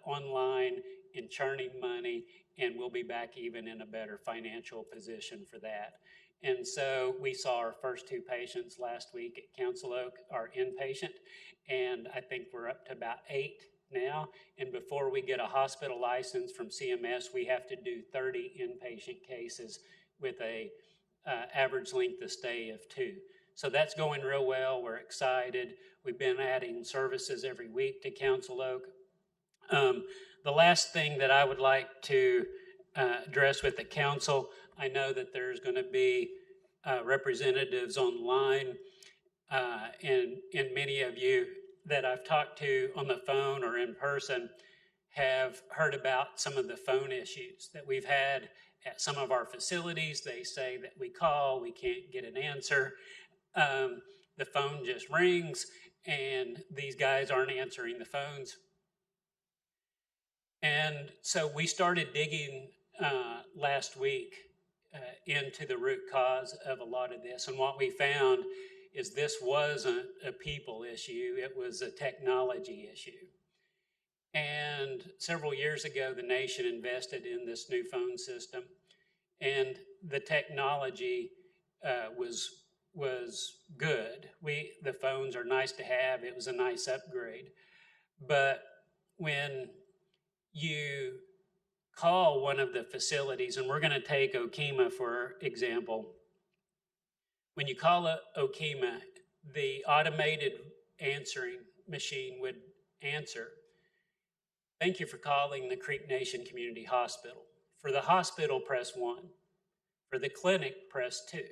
online and churning money, and we'll be back even in a better financial position for that. And so we saw our first 2 patients last week at Counsel Oak, our inpatient, and I think we're up to about 8 now. And before we get a hospital license from CMS, we have to do 30 inpatient cases with a average length of stay of 2. So that's going real well. We're excited. We've been adding services every week to Counsel Oak. The last thing that I would like to address with the council, I know that there's going to be representatives online, and many of you that I've talked to on the phone or in person have heard about some of the phone issues that we've had at some of our facilities. They say that we call, we can't get an answer. The phone just rings and these guys aren't answering the phones. And so we started digging last week into the root cause of a lot of this. And what we found is this wasn't a people issue, it was a technology issue. And several years ago, the nation invested in this new phone system, and the technology was good. The phones are nice to have. It was a nice upgrade. But when you call one of the facilities, and we're going to take Okema for example. When you call Okema, the automated answering machine would answer, "Thank you for calling the Creek Nation Community Hospital. For the hospital, press 1. For the clinic, press 2."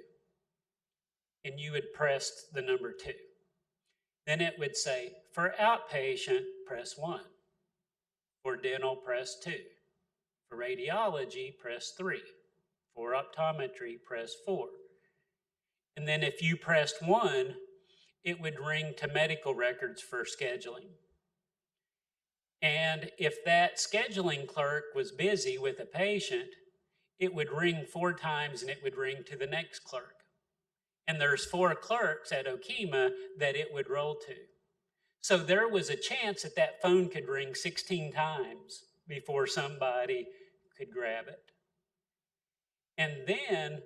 And you would press the number 2. Then it would say, "For outpatient, press 1. For dental, press 2. For radiology, press 3. For optometry, press 4. And then if you pressed 1, it would ring to medical records for scheduling. And if that scheduling clerk was busy with a patient, it would ring 4 times and it would ring to the next clerk. And there's 4 clerks at Okema that it would roll to. So there was a chance that that phone could ring 16 times before somebody could grab it. And then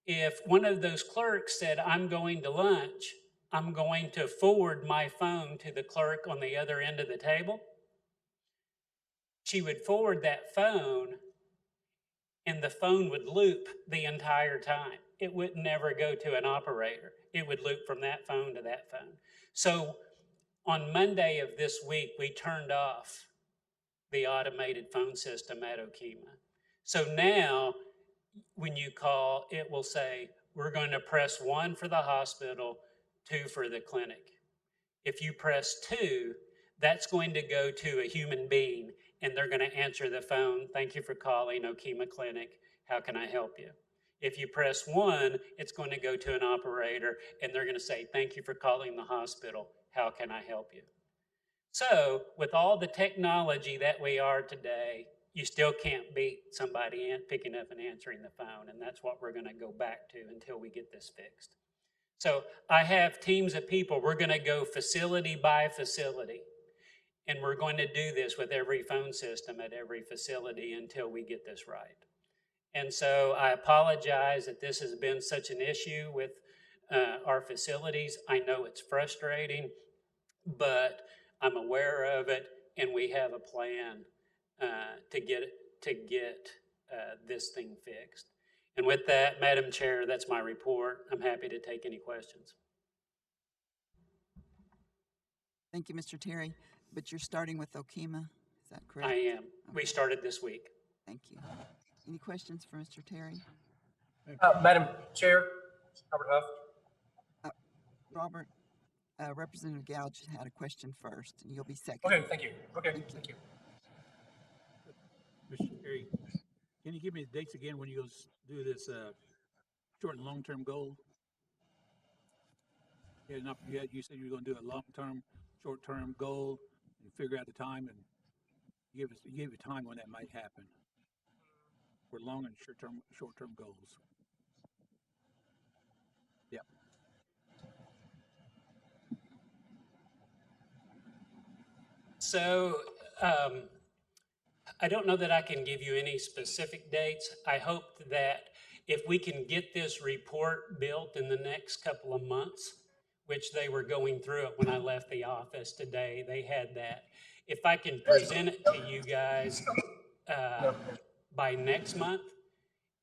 if one of those clerks said, "I'm going to lunch, I'm going to forward my phone to the clerk on the other end of the table," she would forward that phone and the phone would loop the entire time. It would never go to an operator. It would loop from that phone to that phone. So on Monday of this week, we turned off the automated phone system at Okema. So now when you call, it will say, "We're going to press 1 for the hospital, 2 for the clinic." If you press 2, that's going to go to a human being and they're going to answer the phone, "Thank you for calling Okema Clinic. How can I help you?" If you press 1, it's going to go to an operator and they're going to say, "Thank you for calling the hospital. How can I help you?" So with all the technology that we are today, you still can't beat somebody picking up and answering the phone. And that's what we're going to go back to until we get this fixed. So I have teams of people. We're going to go facility by facility. And we're going to do this with every phone system at every facility until we get this right. And so I apologize that this has been such an issue with our facilities. I know it's frustrating, but I'm aware of it, and we have a plan to get this thing fixed. And with that, Madam Chair, that's my report. I'm happy to take any questions. Thank you, Mr. Terry. But you're starting with Okema, is that correct? I am. We started this week. Thank you. Any questions for Mr. Terry? Madam Chair, Robert Huff. Robert, Representative Gouge had a question first, and you'll be second. Okay, thank you. Okay, thank you. Mr. Terry, can you give me the dates again when you go do this short and long-term goal? You said you were going to do a long-term, short-term goal and figure out the time, and give a time when that might happen for long and short-term goals. Yeah. So I don't know that I can give you any specific dates. I hope that if we can get this report built in the next couple of months, which they were going through it when I left the office today, they had that. If I can present it to you guys by next month,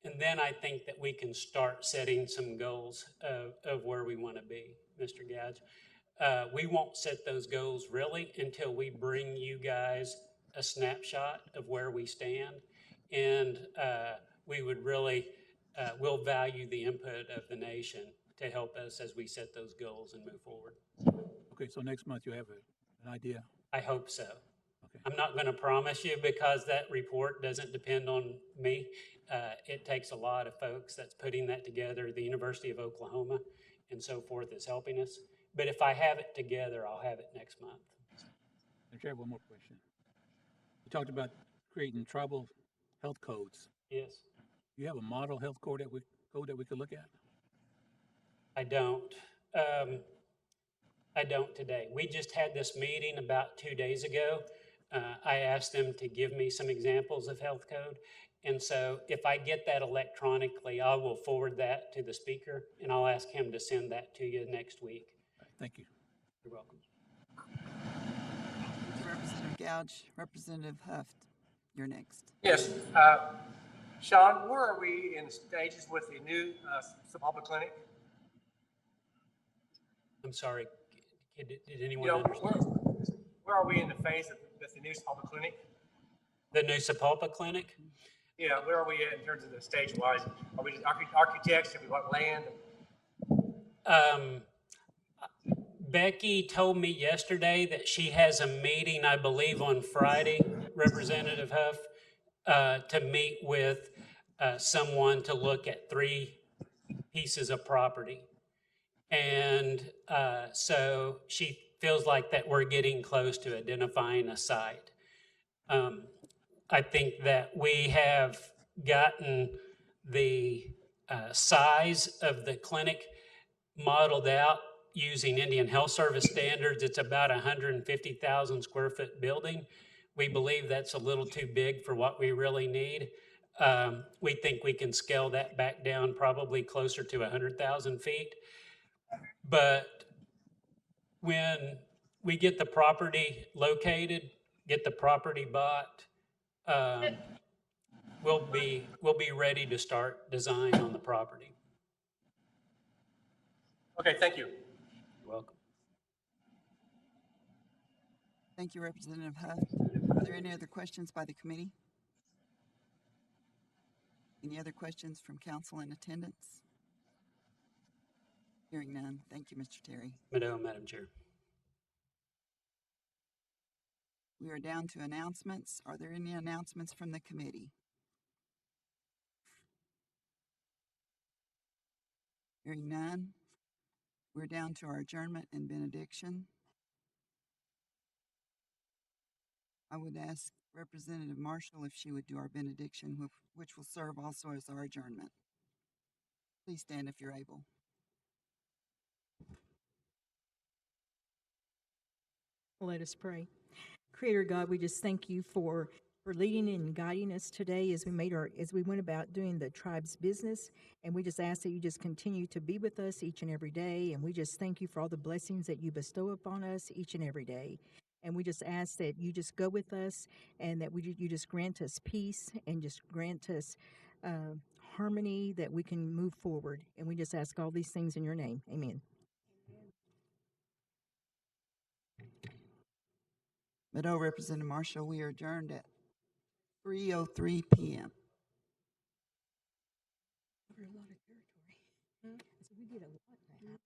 and then I think that we can start setting some goals of where we want to be, Mr. Gouge. We won't set those goals really until we bring you guys a snapshot of where we stand. And we would really, will value the input of the nation to help us as we set those goals and move forward. Okay, so next month you have an idea? I hope so. Okay. I'm not going to promise you because that report doesn't depend on me. It takes a lot of folks that's putting that together. The University of Oklahoma and so forth is helping us. But if I have it together, I'll have it next month. I have one more question. You talked about creating tribal health codes. Yes. Do you have a model health code that we could look at? I don't. I don't today. We just had this meeting about 2 days ago. I asked them to give me some examples of health code. And so if I get that electronically, I will forward that to the speaker and I'll ask him to send that to you next week. Thank you. You're welcome. Representative Gouge, Representative Huff, You're next. Yes, Sean, where are we in stages with the new Sepulpa clinic? I'm sorry, did You anyone know, understand? where are we in the phase of with the new Sepulpa clinic? The new Sepulpa clinic? Yeah, where are we at in terms of the stage wise? Are we just architects? Have we got land? Becky told me yesterday that she has a meeting, I believe, on Friday, Representative Huff, to meet with someone to look at 3 pieces of property. And so she feels like that we're getting close to identifying a site. I think that we have gotten the size of the clinic modeled out using Indian Health Service standards. It's about 150,000 square foot building. We believe that's a little too big for what we really need. We think we can scale that back down probably closer to 100,000 feet. But when we get the property located, get the property bought, we'll be ready to start design on the property. Okay, thank you. You're welcome. Thank you, Representative Huff. Are there any other questions by the committee? Any other questions from council in attendance? Hearing none. Thank you, Mr. Terry. Madam Chair. We are down to announcements. Are there any announcements from the committee? Hearing none. We're down to our adjournment and benediction. I would ask Representative Marshall if she would do our benediction, which will serve also as our adjournment. Please stand if you're able. Let us pray. Creator God, we just thank you for leading and guiding us today as we went about doing the tribe's business. And we just ask that you just continue to be with us each and every day. And we just thank you for all the blessings that you bestow upon us each and every day. And we just ask that you just go with us and that you just grant us peace and just grant us harmony that we can move forward. And we just ask all these things in your name. Amen. Madam Representative Marshall, we are adjourned at 3:03 p.m. Covered a lot of territory. So we did a lot in an hour.